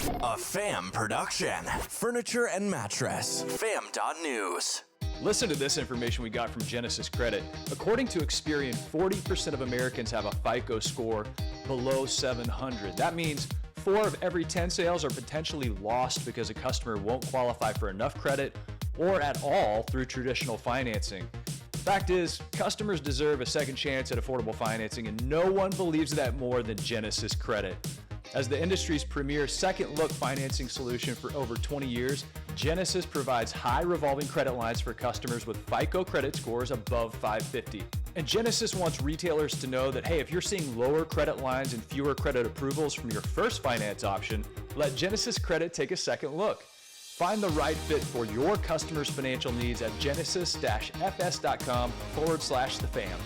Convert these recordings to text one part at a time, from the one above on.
A FAM production. Furniture and Mattress. FAM.news. Listen to this information we got from Genesis Credit. According to Experian, 40% of Americans have a FICO score below 700. That means 4 of every 10 sales are potentially lost because a customer won't qualify for enough credit or at all through traditional financing. Fact is, customers deserve a second chance at affordable financing, and no one believes that more than Genesis Credit. As the industry's premier second-look financing solution for over 20 years, Genesis provides high revolving credit lines for customers with FICO credit scores above 550. And Genesis wants retailers to know that, hey, if you're seeing lower credit lines and fewer credit approvals from your first finance option, let Genesis Credit take a second look. Find the right fit for your customers' financial needs at genesis-fs.com/thefam.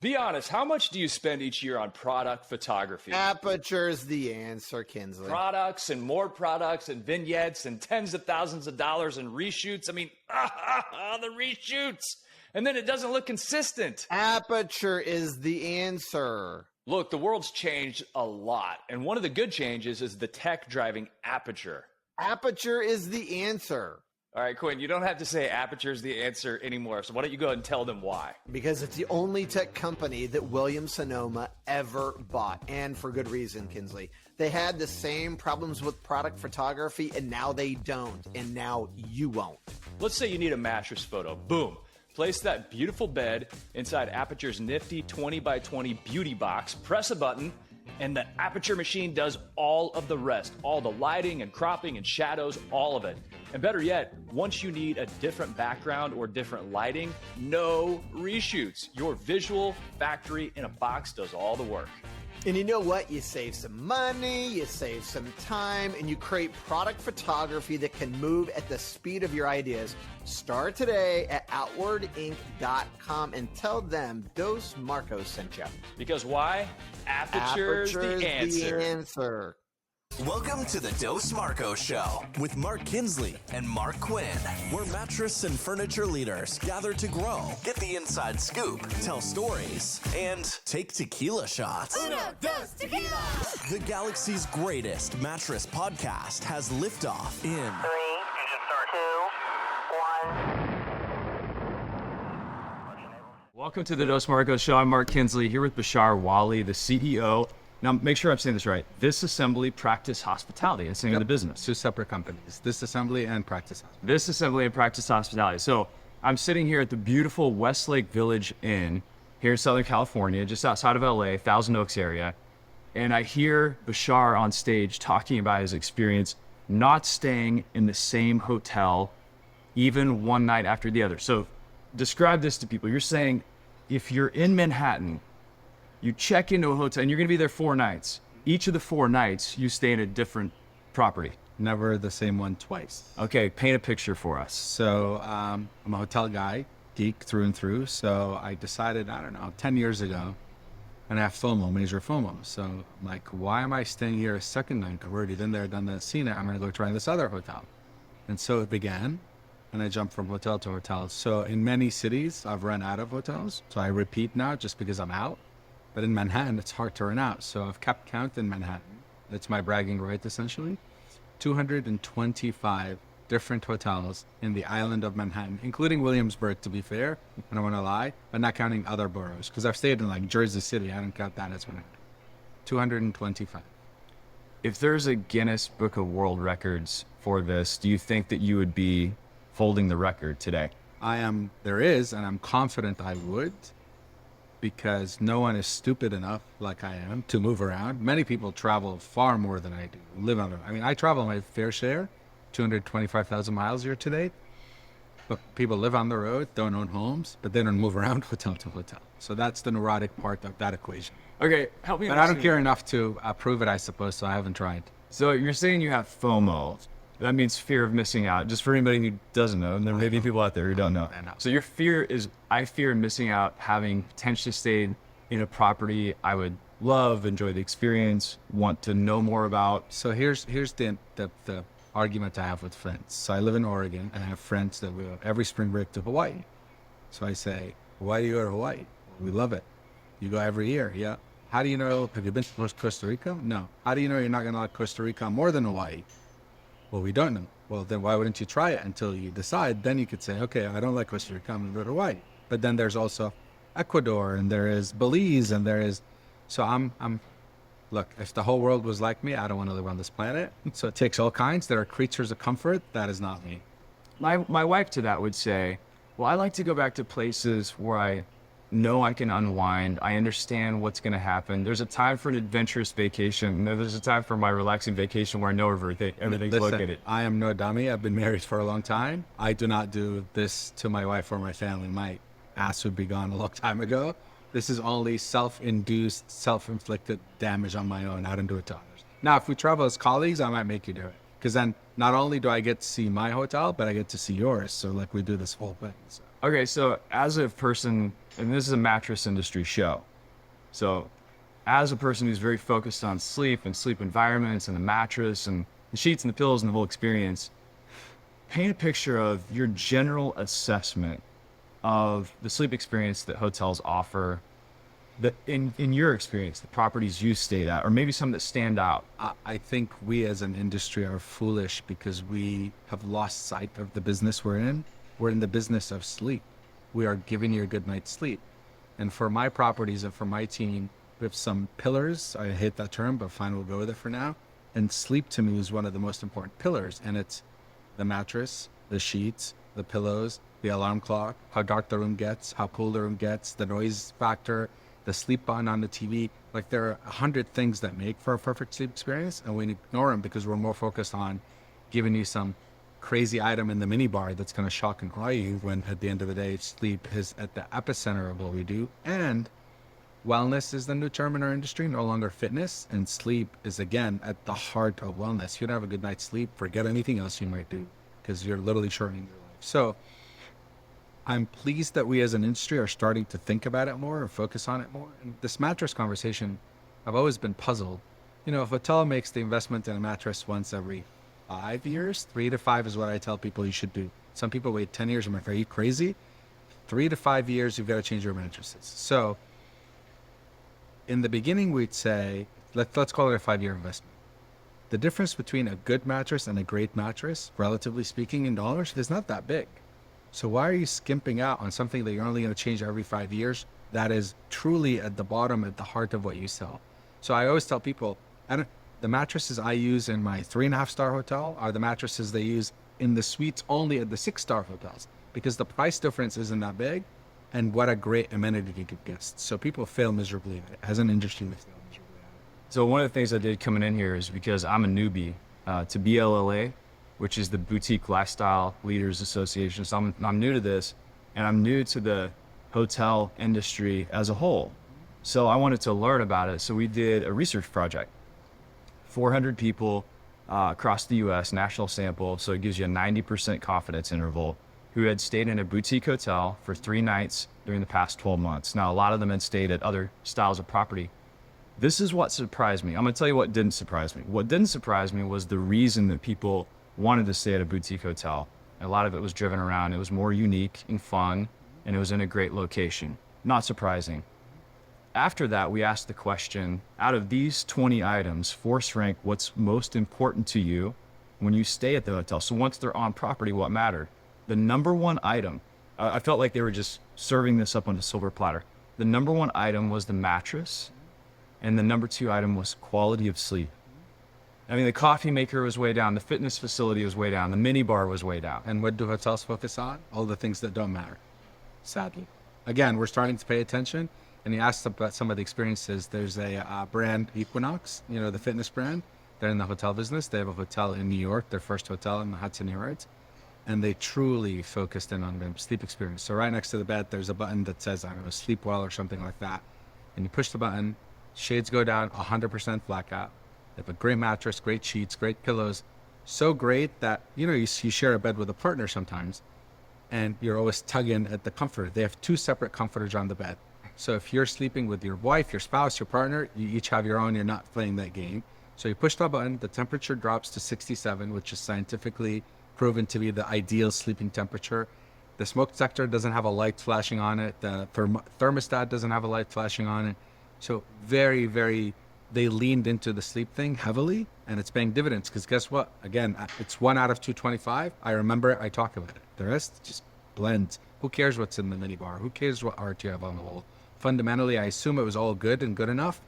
Be honest, how much do you spend each year on product photography? Aperture's the answer, Kinsley. Products and more products and vignettes and tens of thousands of dollars in reshoots. I mean, the reshoots. And then it doesn't look consistent. Aperture is the answer. Look, the world's changed a lot. And one of the good changes is the tech driving Aperture. Aperture is the answer. All right, Quinn, you don't have to say Aperture is the answer anymore. So why don't you go ahead and tell them why? Because it's the only tech company that Williams-Sonoma ever bought. And for good reason, Kinsley. They had the same problems with product photography, and now they don't. And now you won't. Let's say you need a mattress photo. Boom. Place that beautiful bed inside Aperture's nifty 20 by 20 beauty box. Press a button, and the Aperture machine does all of the rest. All the lighting and cropping and shadows, all of it. And better yet, once you need a different background or different lighting, no reshoots. Your visual factory in a box does all the work. And you know what? You save some money, you save some time, and you create product photography that can move at the speed of your ideas. Start today at outwardinc.com and tell them Dos Marcos sent you. Because why? Aperture's the answer. Welcome to the Dos Marcos Show with Mark Kinsley and Mark Quinn, where mattress and furniture leaders gather to grow, get the inside scoop, tell stories, and take tequila shots. Uno, dos, tequila! The galaxy's greatest mattress podcast has liftoff in 3, 2, 1. Welcome to the Dos Marcos Show. I'm Mark Kinsley here with Bashar Wali, the CEO. Now, make sure I'm saying this right. Disassembly Practice Hospitality. That's the name of the business. Two separate companies, Disassembly and Practice Hospitality. Disassembly and Practice Hospitality. So I'm sitting here at the beautiful Westlake Village Inn here in Southern California, just outside of LA, Thousand Oaks area. And I hear Bashar on stage talking about his experience not staying in the same hotel even one night after the other. So describe this to people. You're saying if you're in Manhattan, you check into a hotel and you're going to be there 4 nights. Each of the 4 nights, you stay in a different property. Never the same one twice. Okay, paint a picture for us. So I'm a hotel guy, geek through and through. So I decided, 10 years ago, and I have FOMO, major FOMO. So I'm like, why am I staying here a second night? I've already been there, done that, seen it. I'm going to go try this other hotel. And so it began, and I jumped from hotel to hotel. So in many cities, I've run out of hotels. So I repeat now just because I'm out. But in Manhattan, it's hard to run out. So I've kept count in Manhattan. That's my bragging right, essentially. 225 different hotels in the island of Manhattan, including Williamsburg, to be fair. I don't want to lie, but not counting other boroughs. Because I've stayed in like Jersey City. I don't count that as Manhattan. 225. If there's a Guinness Book of World Records for this, do you think that you would be holding the record today? There is, and I'm confident I would. Because no one is stupid enough, like I am, to move around. Many people travel far more than I do, I travel my fair share, 225,000 miles here today. But people live on the road, don't own homes, but they don't move around hotel to hotel. So that's the neurotic part of that equation. Okay, help me. But I don't care enough to prove it, I suppose, so I haven't tried. So you're saying you have FOMO. That means fear of missing out. Just for anybody who doesn't know, and there may be people out there who don't know. So your fear is, I fear missing out, having potentially stayed in a property I would love, enjoy the experience, want to know more about. So here's the argument I have with friends. So I live in Oregon, and I have friends that we go every spring break to Hawaii. So I say, why do you go to Hawaii? We love it. You go every year, yeah. How do you know? Have you been to Costa Rica? No. How do you know you're not going to like Costa Rica more than Hawaii? Well, we don't know. Well, then why wouldn't you try it until you decide? Then you could say, okay, I don't like Costa Rica, I'm going to go to Hawaii. But then there's also Ecuador, and there is Belize, and there is, so look, if the whole world was like me, I don't want to live on this planet. So it takes all kinds. There are creatures of comfort. That is not me. My wife to that would say, well, I like to go back to places where I know I can unwind. I understand what's going to happen. There's a time for an adventurous vacation. And there's a time for my relaxing vacation where I know everything's located. I am no dummy. I've been married for a long time. I do not do this to my wife or my family. My ass would be gone a long time ago. This is only self-induced, self-inflicted damage on my own. I don't do it to others. Now, if we travel as colleagues, I might make you do it. Because then not only do I get to see my hotel, but I get to see yours. So like we do this whole thing. So. Okay, so as a person, and this is a mattress industry show. So as a person who's very focused on sleep and sleep environments and the mattress and the sheets and the pillows and the whole experience, paint a picture of your general assessment of the sleep experience that hotels offer, that in your experience, the properties you stayed at, or maybe some that stand out. I think we as an industry are foolish because we have lost sight of the business we're in. We're in the business of sleep. We are giving you a good night's sleep. And for my properties and for my team, we have some pillars. I hate that term, but fine, we'll go with it for now. And sleep to me is one of the most important pillars. And it's the mattress, the sheets, the pillows, the alarm clock, how dark the room gets, how cool the room gets, the noise factor, the sleep button on the TV. Like there are 100 things that make for a perfect sleep experience, and we ignore them because we're more focused on giving you some crazy item in the mini bar that's going to shock and awe you, when at the end of the day, sleep is at the epicenter of what we do. And wellness is the new term in our industry, no longer fitness. And sleep is, again, at the heart of wellness. You don't have a good night's sleep, forget anything else you might do, because you're literally shortening your life. So I'm pleased that we as an industry are starting to think about it more and focus on it more. And this mattress conversation, I've always been puzzled. You know, if a hotel makes the investment in a mattress once every 5 years, 3 to 5 is what I tell people you should do. Some people wait 10 years. I'm like, are you crazy? 3 to 5 years, you've got to change your mattresses. So in the beginning, we'd say, let's call it a 5-year investment. The difference between a good mattress and a great mattress, relatively speaking in dollars, is not that big. So why are you skimping out on something that you're only going to change every 5 years? That is truly at the bottom, at the heart of what you sell. So I always tell people, the mattresses I use in my 3.5-star hotel are the mattresses they use in the suites only at the 6-star hotels, because the price difference isn't that big, and what a great amenity to give guests. So people fail miserably at it. As an industry, we fail miserably at it. So one of the things I did coming in here is because I'm a newbie to BLLA, which is the Boutique Lifestyle Leaders Association. So I'm new to this, and I'm new to the hotel industry as a whole. So I wanted to learn about it. So we did a research project, 400 people across the US, national sample. So it gives you a 90% confidence interval, who had stayed in a boutique hotel for 3 nights during the past 12 months. Now, a lot of them had stayed at other styles of property. This is what surprised me. I'm gonna tell you what didn't surprise me. What didn't surprise me was the reason that people wanted to stay at a boutique hotel. A lot of it was driven around. It was more unique and fun, and it was in a great location. Not surprising. After that, we asked the question, out of these 20 items, force rank what's most important to you when you stay at the hotel. So once they're on property, what mattered? The number one item, I felt like they were just serving this up on a silver platter. The number one item was the mattress, and the number 2 item was quality of sleep. I mean, the coffee maker was way down, the fitness facility was way down, the mini bar was way down. And what do hotels focus on? All the things that don't matter, sadly. Again, we're starting to pay attention. And you asked about some of the experiences. There's a brand, Equinox, you know, the fitness brand. They're in the hotel business. They have a hotel in New York, their first hotel in the Hudson Yards. And they truly focused in on the sleep experience. So right next to the bed, there's a button that says, I don't know, sleep well or something like that. And you push the button, shades go down, 100% blackout. They have a great mattress, great sheets, great pillows. So great that, you know, you share a bed with a partner sometimes, and you're always tugging at the comforter. They have 2 separate comforters on the bed. So if you're sleeping with your wife, your spouse, your partner, you each have your own, you're not playing that game. So you push the button, the temperature drops to 67, which is scientifically proven to be the ideal sleeping temperature. The smoke detector doesn't have a light flashing on it. The thermostat doesn't have a light flashing on it. So very, very, they leaned into the sleep thing heavily, and it's paying dividends. Because guess what? Again, it's 1 out of 225. I remember it. I talk about it. The rest just blends. Who cares what's in the minibar? Who cares what art you have on the wall? Fundamentally, I assume it was all good and good enough.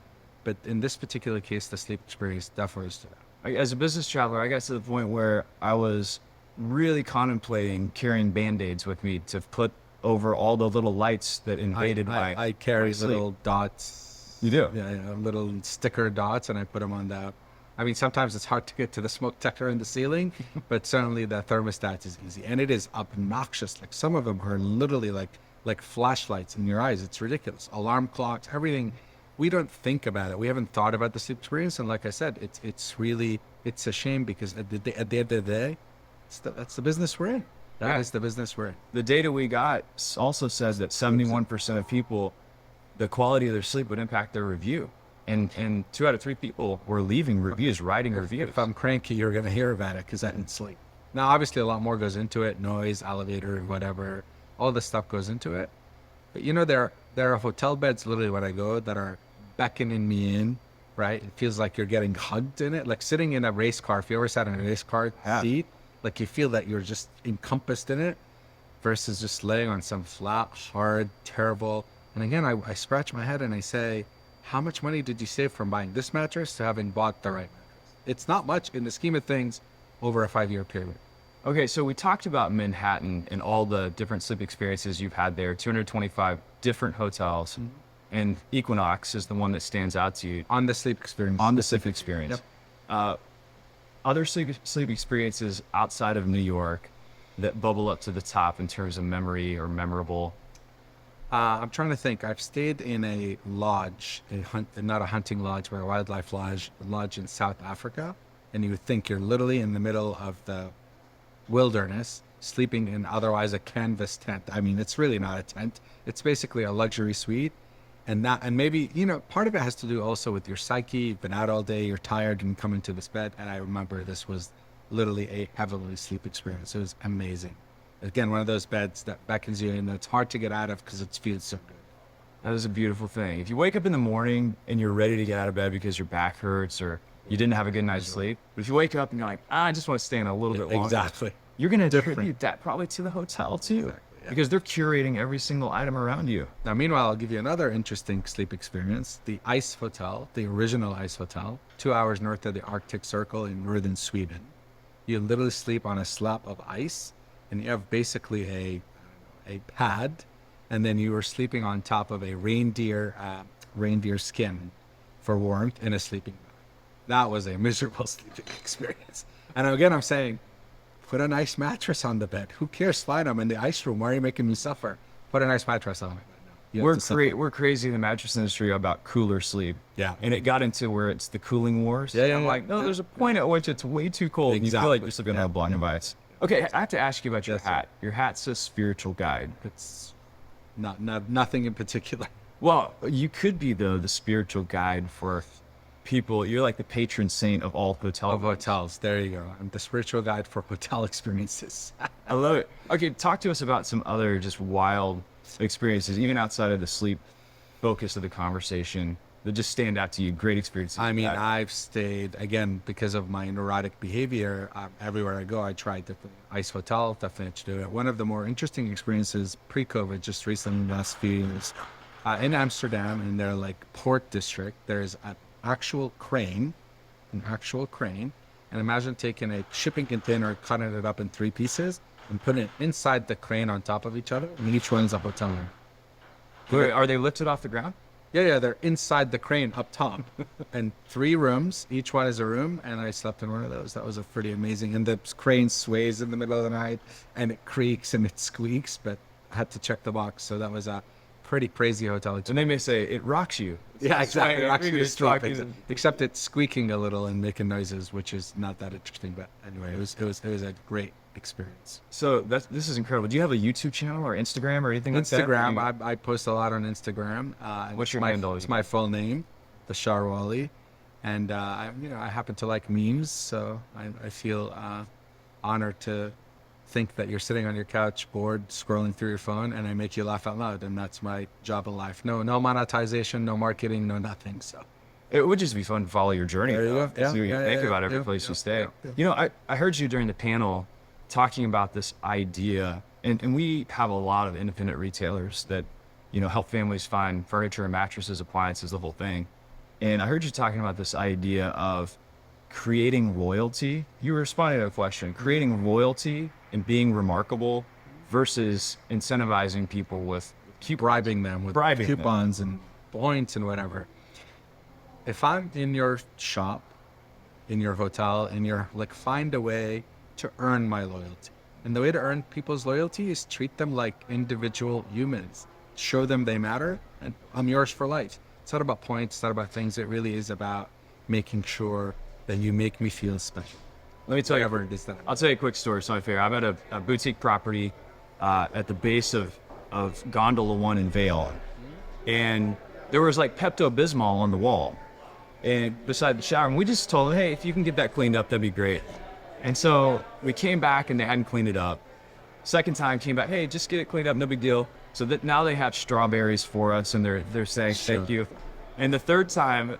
But in this particular case, the sleep experience definitely stood out. As a business traveler, I got to the point where I was really contemplating carrying Band-Aids with me to put over all the little lights that invaded I carry my sleep. little dots. You do? Yeah, little sticker dots, and I put them on the. I mean, sometimes it's hard to get to the smoke detector in the ceiling, but certainly the thermostat is easy, and it is obnoxious. Like some of them are literally like flashlights in your eyes. It's ridiculous. Alarm clocks, everything. We don't think about it. We haven't thought about the sleep experience, and like I said, it's really a shame because at the end of the day, that's the business we're in. That is the business we're in. The data we got also says that 71% of people, the quality of their sleep would impact their review. And 2 out of 3 people were leaving reviews, writing reviews. If I'm cranky, you're going to hear about it because I didn't sleep. Now, obviously, a lot more goes into it. Noise, elevator, whatever. All this stuff goes into it. But, you know, there are hotel beds, literally, when I go, that are beckoning me in, right? It feels like you're getting hugged in it. Like sitting in a race car. If you ever sat in a race car seat, like you feel that you're just encompassed in it versus just laying on some flat, hard, terrible. And again, I scratch my head and I say, how much money did you save from buying this mattress to having bought the right mattress? It's not much in the scheme of things over a 5-year period. Okay, so we talked about Manhattan and all the different sleep experiences you've had there, 225 different hotels, and Equinox is the one that stands out to you. On the sleep experience. On the sleep experience. Yep. Other sleep experiences outside of New York that bubble up to the top in terms of memory or memorable? I'm trying to think. I've stayed in a lodge, not a hunting lodge, but a wildlife lodge, in South Africa. And you would think you're literally in the middle of the wilderness, sleeping in otherwise a canvas tent. I mean, it's really not a tent. It's basically a luxury suite. And maybe, you know, part of it has to do also with your psyche. You've been out all day, you're tired, and you come into this bed. And I remember this was literally a heavenly sleep experience. It was amazing. Again, one of those beds that beckons you in, that's hard to get out of because it feels so good. That is a beautiful thing. If you wake up in the morning and you're ready to get out of bed because your back hurts or you didn't have a good night's sleep, but if you wake up and you're like, I just want to stay in a little bit longer. Exactly. You're going to attribute that probably to the hotel too. Exactly, yeah. Because they're curating every single item around you. Now, meanwhile, I'll give you another interesting sleep experience. The Ice Hotel, the original Ice Hotel, 2 hours north of the Arctic Circle in northern Sweden. You literally sleep on a slab of ice, and you have basically a pad, and then you were sleeping on top of a reindeer skin for warmth in a sleeping bag. That was a miserable sleeping experience. And again, I'm saying, put a nice mattress on the bed. Who cares? Slide them in the ice room. Why are you making me suffer? Put a nice mattress on it. We're crazy in the mattress industry about cooler sleep. Yeah. And it got into where it's the cooling wars. Yeah. I'm like, no, there's a point at which it's way too cold. Exactly. And you feel like you're sleeping on a block of ice. Okay, I have to ask you about your hat. Your hat says spiritual guide. It's nothing in particular. Well, you could be the spiritual guide for people. You're like the patron saint of all hotels. There you go. I'm the spiritual guide for hotel experiences. I love it. Okay, talk to us about some other just wild experiences, even outside of the sleep focus of the conversation, that just stand out to you. Great experiences. I mean, I've stayed, again, because of my neurotic behavior, everywhere I go, I try different. Ice Hotel, definitely to do it. One of the more interesting experiences pre-COVID, just recently in the last few years, in Amsterdam, in their like port district, there's an actual crane, and imagine taking a shipping container, cutting it up in 3 pieces, and putting it inside the crane on top of each other, and each one's a hotel room. Wait, are they lifted off the ground? Yeah, they're inside the crane up top. And 3 rooms, each one is a room, and I slept in one of those. That was a pretty amazing. And the crane sways in the middle of the night, and it creaks and it squeaks, but I had to check the box. So that was a pretty crazy hotel experience. And they may say, it rocks you. Yeah, exactly. It Actually, it's rocking. Except it's squeaking a little and making noises, which is not that interesting. But anyway, it was a great experience. So this is incredible. Do you have a YouTube channel or Instagram or anything like that? Instagram. I post a lot on Instagram. What's your handle? It's my full name, Bashar Wali, and I happen to like memes, so I feel honored to think that you're sitting on your couch, bored, scrolling through your phone, and I make you laugh out loud, and that's my job in life. No monetization, no marketing, no nothing. So It would just be fun to follow your journey. there you though, go. to see what you think about every yeah, place yeah, you stay. yeah. You know, I heard you during the panel talking about this idea, and we have a lot of independent retailers that, you know, help families find furniture and mattresses, appliances, the whole thing. And I heard you talking about this idea of creating loyalty. You were responding to a question, creating loyalty and being remarkable versus incentivizing people with Bribing them with Bribing them. coupons and points and whatever. If I'm in your shop, in your hotel, find a way to earn my loyalty. And the way to earn people's loyalty is treat them like individual humans. Show them they matter, and I'm yours for life. It's not about points, it's not about things. It really is about making sure that you make me feel special. Let me tell you, Whatever it is that I'll tell you a quick story. So I figure I'm at a boutique property at the base of Gondola 1 in Vale. And there was like Pepto-Bismol on the wall and beside the shower. And we just told them, hey, if you can get that cleaned up, that'd be great. And so we came back and they hadn't cleaned it up. Second time came back, hey, just get it cleaned up, no big deal. So that now they have strawberries for us and they're saying thank you. And the third time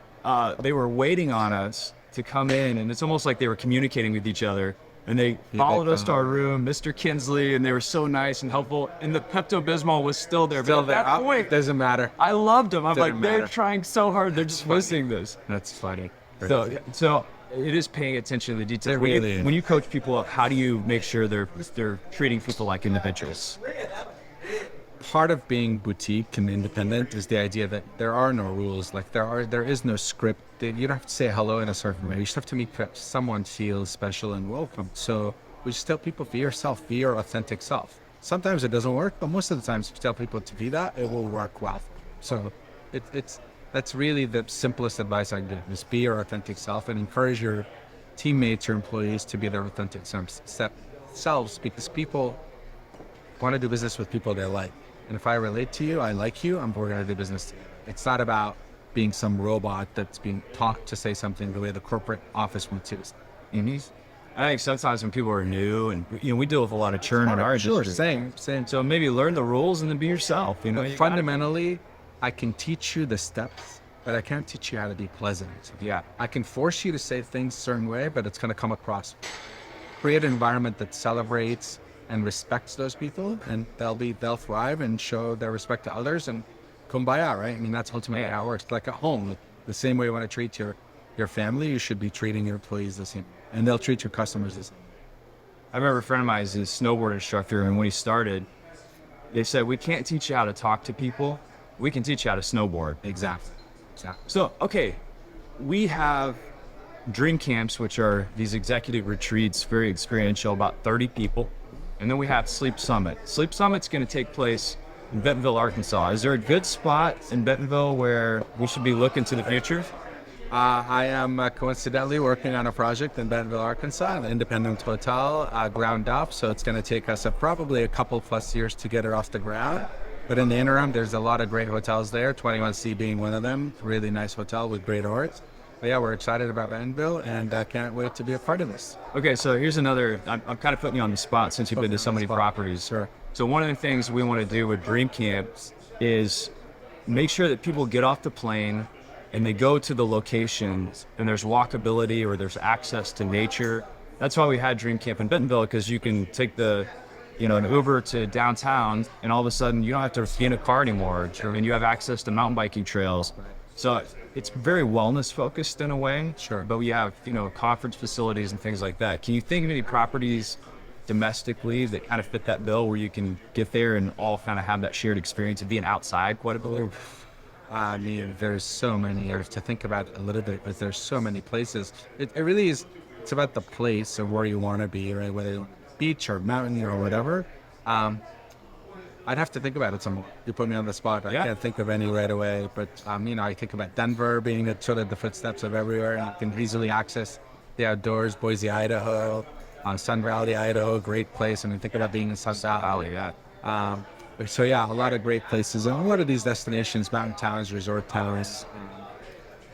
they were waiting on us to come in, and it's almost like they were communicating with each other. And they followed us to our room, Mr. Kinsley, and they were so nice and helpful. And the Pepto-Bismol was still there. Still But there. at that point, Doesn't matter. I loved them. I'm Doesn't like, they're matter. trying so hard. They're just missing this. That's funny. So it is paying attention to the details. It really is. When you coach people up, how do you make sure they're treating people like individuals? Part of being boutique and independent is the idea that there are no rules. Like there is no script. You don't have to say hello in a certain way. You just have to make someone feel special and welcome. So we just tell people, be yourself, be your authentic self. Sometimes it doesn't work, but most of the times if you tell people to be that, it will work well. So that's really the simplest advice I give, is be your authentic self and encourage your teammates, your employees to be their authentic selves, because people want to do business with people they like. And if I relate to you, I like you, we're going to do business together. It's not about being some robot that's being taught to say something the way the corporate office wants to. I think sometimes when people are new, and we deal with a lot of churn in our industry. Same. So maybe learn the rules and then be yourself. Fundamentally, I can teach you the steps, but I can't teach you how to be pleasant. Yeah. I can force you to say things a certain way, but it's going to come across. Create an environment that celebrates and respects those people, and they'll thrive and show their respect to others and kumbaya, right? I mean, that's ultimately how it works. Like at home, the same way you want to treat your family, you should be treating your employees the same, and they'll treat your customers the same. I remember a friend of mine is a snowboard instructor, and when he started, they said, we can't teach you how to talk to people. We can teach you how to snowboard. Exactly. So, okay, we have dream camps, which are these executive retreats, very experiential, about 30 people. And then we have Sleep Summit. Sleep Summit's going to take place in Bentonville, Arkansas. Is there a good spot in Bentonville where we should be looking to the future? I am coincidentally working on a project in Bentonville, Arkansas, an independent hotel, ground up. So it's going to take us probably a couple plus years to get it off the ground. But in the interim, there's a lot of great hotels there, 21C being one of them. Really nice hotel with great art. But yeah, we're excited about Bentonville, and I can't wait to be a part of this. Okay, so here's another, I'm kind of putting you on the spot since you've been to so many properties. Sure. So one of the things we want to do with Dream Camps is make sure that people get off the plane and they go to the locations and there's walkability or there's access to nature. That's why we had Dream Camp in Bentonville, because you can take an Uber to downtown, and all of a sudden you don't have to be in a car anymore. Sure. And you have access to mountain biking trails. So it's very wellness focused in a way. Sure. But we have, conference facilities and things like that. Can you think of any properties domestically that kind of fit that bill where you can get there and all kind of have that shared experience of being outside quite a bit? I mean, there's so many areas to think about a little bit, but there's so many places. It really is, it's about the place of where you want to be, right? Whether you beach or mountain or whatever. I'd have to think about it some more. You put me on the spot. I can't think of any right away, but I think about Denver being at sort of the footsteps of everywhere, and you can easily access the outdoors. Boise, Idaho, Sun Valley, Idaho, great place. And I think about being in Sun Valley. So yeah, a lot of great places, and a lot of these destinations, mountain towns, resort towns,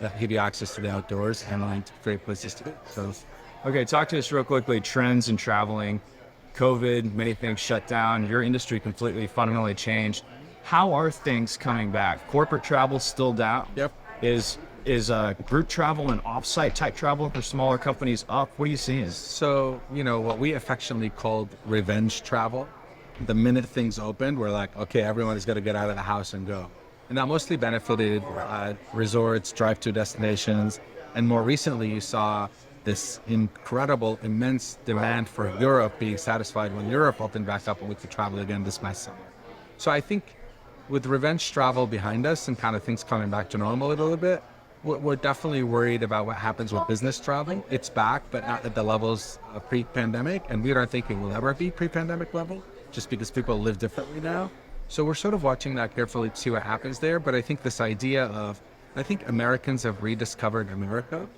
that give you access to the outdoors and great places to go. So, Okay, talk to us real quickly, trends in traveling. COVID, many things shut down. Your industry completely fundamentally changed. How are things coming back? Corporate travel still down? Yep. Is group travel and offsite type travel for smaller companies up? What are you seeing? So, what we affectionately called revenge travel, the minute things opened, we're like, okay, everyone is going to get out of the house and go. And that mostly benefited resorts, drive-to destinations. And more recently, you saw this incredible, immense demand for Europe being satisfied when Europe opened back up and we could travel again this past summer. So I think with revenge travel behind us and kind of things coming back to normal a little bit, we're definitely worried about what happens with business travel. It's back, but not at the levels of pre-pandemic. And we aren't thinking we'll ever be pre-pandemic level, just because people live differently now. So we're sort of watching that carefully to see what happens there. But I think this idea of, I think Americans have rediscovered America.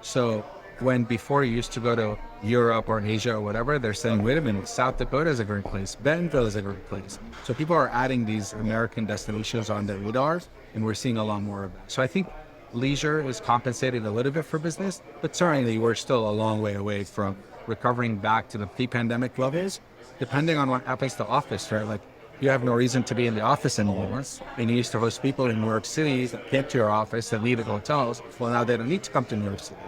So when before you used to go to Europe or Asia or whatever, they're saying, wait a minute, South Dakota is a great place. Bentonville is a great place. So people are adding these American destinations on their radars, and we're seeing a lot more of that. So I think leisure is compensating a little bit for business, but certainly we're still a long way away from recovering back to the pre-pandemic levels, depending on what happens to office, right? Like, you have no reason to be in the office anymore. And you used to host people in New York City that came to your office and needed hotels. Well, now they don't need to come to New York City.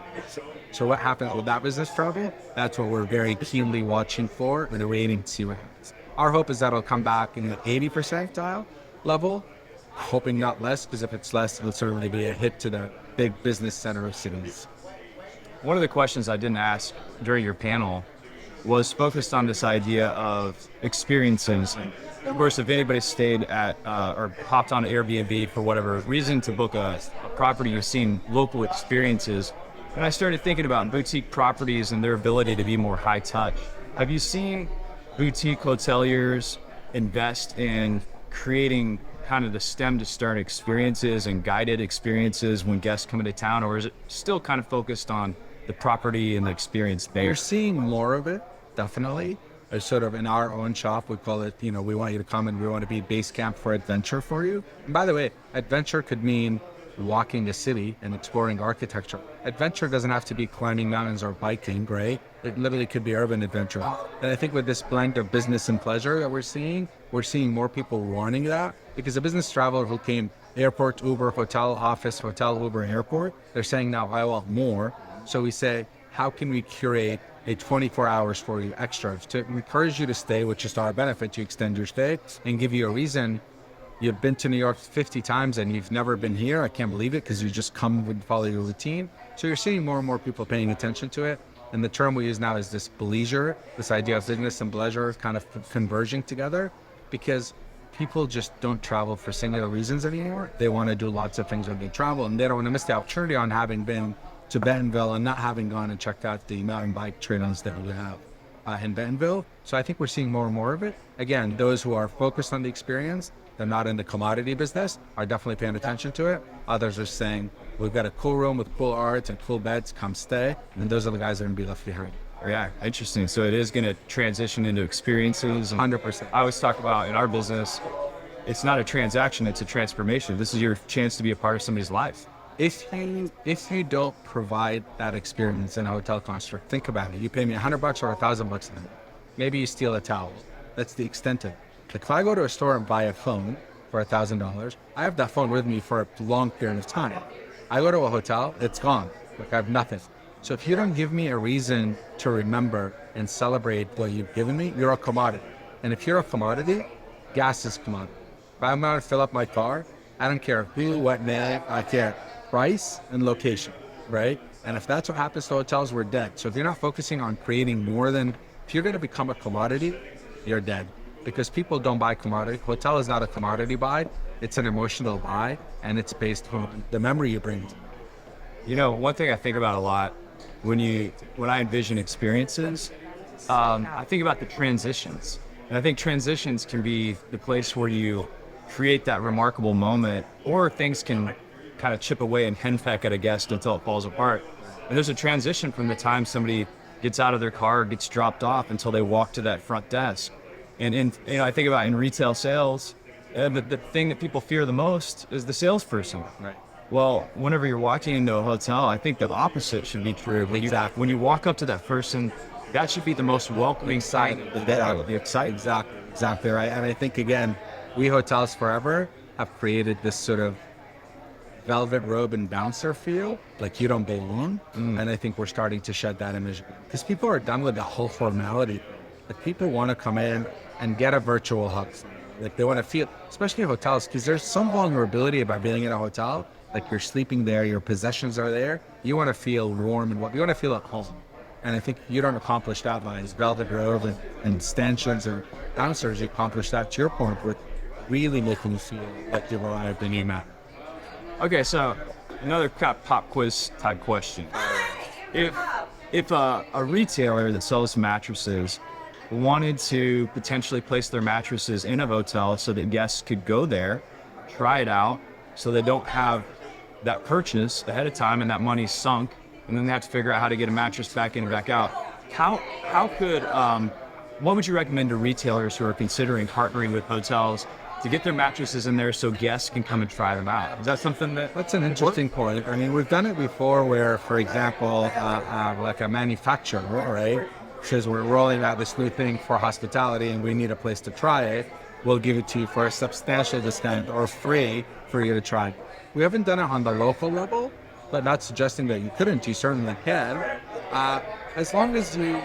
So what happens with that business travel? That's what we're very keenly watching for and waiting to see what happens. Our hope is that it'll come back in the 80 percentile level, hoping not less, because if it's less, it'll certainly be a hit to the big business center of cities. One of the questions I didn't ask during your panel was focused on this idea of experiences. Of course, if anybody stayed at or hopped on Airbnb for whatever reason to book a property, you've seen local experiences. And I started thinking about boutique properties and their ability to be more high touch. Have you seen boutique hoteliers invest in creating kind of the stem to stern experiences and guided experiences when guests come into town, or is it still kind of focused on the property and the experience there? You're seeing more of it, definitely. It's sort of in our own shop, we call it, we want you to come and we want to be base camp for adventure for you. And by the way, adventure could mean walking the city and exploring architecture. Adventure doesn't have to be climbing mountains or biking, right? It literally could be urban adventure. And I think with this blend of business and pleasure that we're seeing more people wanting that, because a business traveler who came airport, Uber, hotel, office, hotel, Uber, airport, they're saying now, I want more. So we say, how can we curate a 24 hours for you extra to encourage you to stay, which is to our benefit, to extend your stay and give you a reason. You've been to New York 50 times and you've never been here. I can't believe it, because you just come and follow your routine. So you're seeing more and more people paying attention to it. And the term we use now is this bleisure, this idea of business and pleasure kind of converging together, because people just don't travel for singular reasons anymore. They want to do lots of things when they travel, and they don't want to miss the opportunity on having been to Bentonville and not having gone and checked out the mountain bike trails that we have in Bentonville. So I think we're seeing more and more of it. Again, those who are focused on the experience, they're not in the commodity business, are definitely paying attention to it. Others are saying, we've got a cool room with cool art and cool beds, come stay. And those are the guys that are going to be left behind. Yeah, interesting. So it is going to transition into experiences. 100%. I always talk about in our business, it's not a transaction, it's a transformation. This is your chance to be a part of somebody's life. If you don't provide that experience in a hotel construct, think about it. You pay me $100 or $1,000 a night. Maybe you steal a towel. That's the extent of it. Like if I go to a store and buy a phone for $1,000, I have that phone with me for a long period of time. I go to a hotel, it's gone. Like I have nothing. So if you don't give me a reason to remember and celebrate what you've given me, you're a commodity. And if you're a commodity, gas is commodity. If I'm going to fill up my car, I don't care who, what name, I care price and location, right? And if that's what happens to hotels, we're dead. So if you're not focusing on creating more than, if you're going to become a commodity, you're dead. Because people don't buy commodity. Hotel is not a commodity buy. It's an emotional buy, and it's based on the memory you bring. One thing I think about a lot when I envision experiences, I think about the transitions. And I think transitions can be the place where you create that remarkable moment, or things can kind of chip away and henpeck at a guest until it falls apart. And there's a transition from the time somebody gets out of their car, gets dropped off, until they walk to that front desk. And I think about in retail sales, the thing that people fear the most is the salesperson. Right. Well, whenever you're walking into a hotel, I think the opposite should be true. When you walk up to that person that should be the most welcoming side of the day. Exactly right. And I think, again, we Hotels Forever have created this sort of velvet robe and bouncer feel, like you don't belong. And I think we're starting to shed that image because people are done with the whole formality. Like people want to come in and get a virtual hug. Like they want to feel, especially hotels, because there's some vulnerability about being in a hotel. Like you're sleeping there, your possessions are there. You want to feel warm and you want to feel at home. And I think you don't accomplish that by velvet robe and stanchions or bouncers. You accomplish that, to your point, with really making you feel like you've arrived and you matter. Okay, so another kind of pop quiz type question. If a retailer that sells mattresses wanted to potentially place their mattresses in a hotel so that guests could go there, try it out, so they don't have that purchase ahead of time and that money's sunk, and then they have to figure out how to get a mattress back in and back out. How could, what would you recommend to retailers who are considering partnering with hotels to get their mattresses in there so guests can come and try them out? Is that something that's an interesting point? I mean, we've done it before where, for example, like a manufacturer, right, says we're rolling out this new thing for hospitality and we need a place to try it. We'll give it to you for a substantial discount or free for you to try. We haven't done it on the local level, but not suggesting that you couldn't. You certainly can. As long as you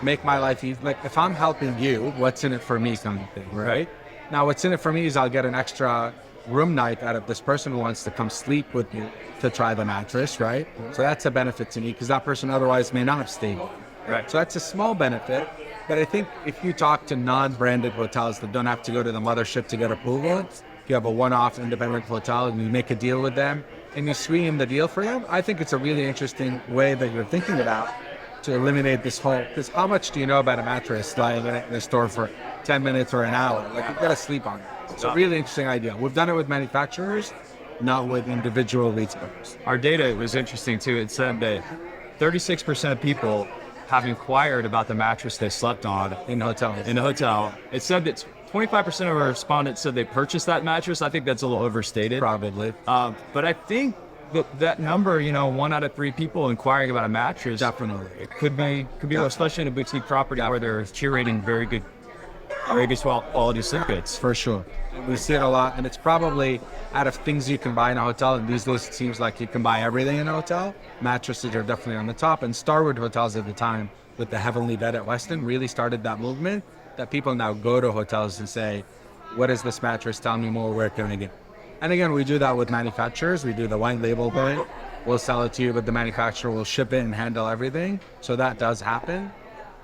make my life easy. Like if I'm helping you, what's in it for me kind of thing, right? Now, what's in it for me is I'll get an extra room night out of this person who wants to come sleep with me to try the mattress, right? So that's a benefit to me because that person otherwise may not have stayed. Right. So that's a small benefit. But I think if you talk to non-branded hotels that don't have to go to the mothership to get approval, if you have a one-off independent hotel and you make a deal with them and you sweeten the deal for them, I think it's a really interesting way that you're thinking about to eliminate this whole, because how much do you know about a mattress lying in the store for 10 minutes or an hour? Like you've got to sleep on it. It's a really interesting idea. We've done it with manufacturers, not with individual retailers. Our data was interesting too. It said that 36% of people have inquired about the mattress they slept on in hotels. In a hotel. It said that 25% of our respondents said they purchased that mattress. I think that's a little overstated. Probably. But I think that number, 1 out of 3 people inquiring about a mattress. Definitely. It could be, especially in a boutique property where they're curating very good quality sleep kits. For sure. We see it a lot, and it's probably out of things you can buy in a hotel, and these days it seems like you can buy everything in a hotel. Mattresses are definitely on the top, and Starwood Hotels at the time, with the Heavenly Bed at Westin, really started that movement that people now go to hotels and say, what is this mattress? Tell me more, where can I get it? And again, we do that with manufacturers. We do the white label thing. We'll sell it to you, but the manufacturer will ship it and handle everything. So that does happen.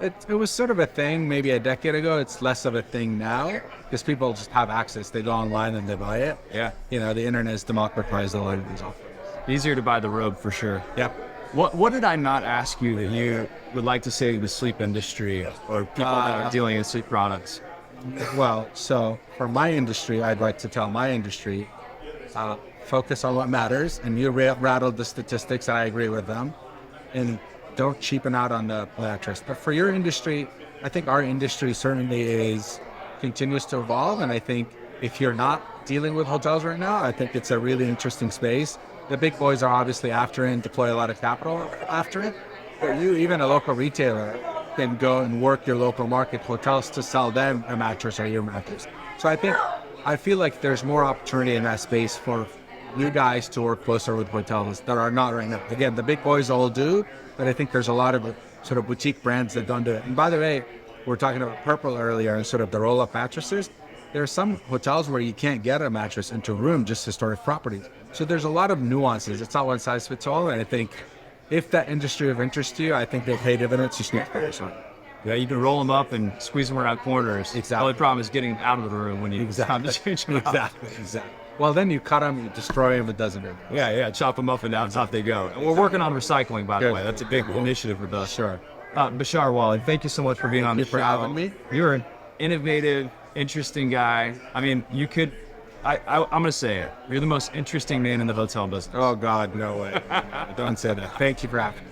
It was sort of a thing maybe a decade ago. It's less of a thing now because people just have access. They go online and they buy it. Yeah. The internet has democratized a lot of these offerings. Easier to buy the robe for sure. Yep. What did I not ask you that you would like to say to the sleep industry or people that are dealing in sleep products? Well, so for my industry, I'd like to tell my industry, focus on what matters. And you rattled the statistics, and I agree with them. And don't cheapen out on the mattress. But for your industry, I think our industry certainly continues to evolve. And I think if you're not dealing with hotels right now, I think it's a really interesting space. The big boys are obviously after it and deploy a lot of capital after it. But you, even a local retailer, can go and work your local market hotels to sell them a mattress or your mattress. So I feel like there's more opportunity in that space for you guys to work closer with hotels that are not right now. Again, the big boys all do, but I think there's a lot of sort of boutique brands that don't do it. And by the way, we were talking about Purple earlier and sort of the roll-up mattresses. There are some hotels where you can't get a mattress into a room, just historic properties. So there's a lot of nuances. It's not one size fits all. And I think if that industry of interest to you, I think they'll pay dividends. You should focus on it. Yeah, you can roll them up and squeeze them around corners. Exactly. The only problem is getting them out of the room when you time to change them out. Exactly. Well, then you cut them, you destroy them, it doesn't matter. Yeah, chop them up and down, off they go. And we're working on recycling, by the way. That's a big initiative with us. Sure. Bashar Wali, thank you so much for being on the show. Thank you for having me. You're an innovative, interesting guy. I mean, you could, I'm going to say it. You're the most interesting man in the hotel business. Oh, God, no way. Don't say that. Thank you for having me.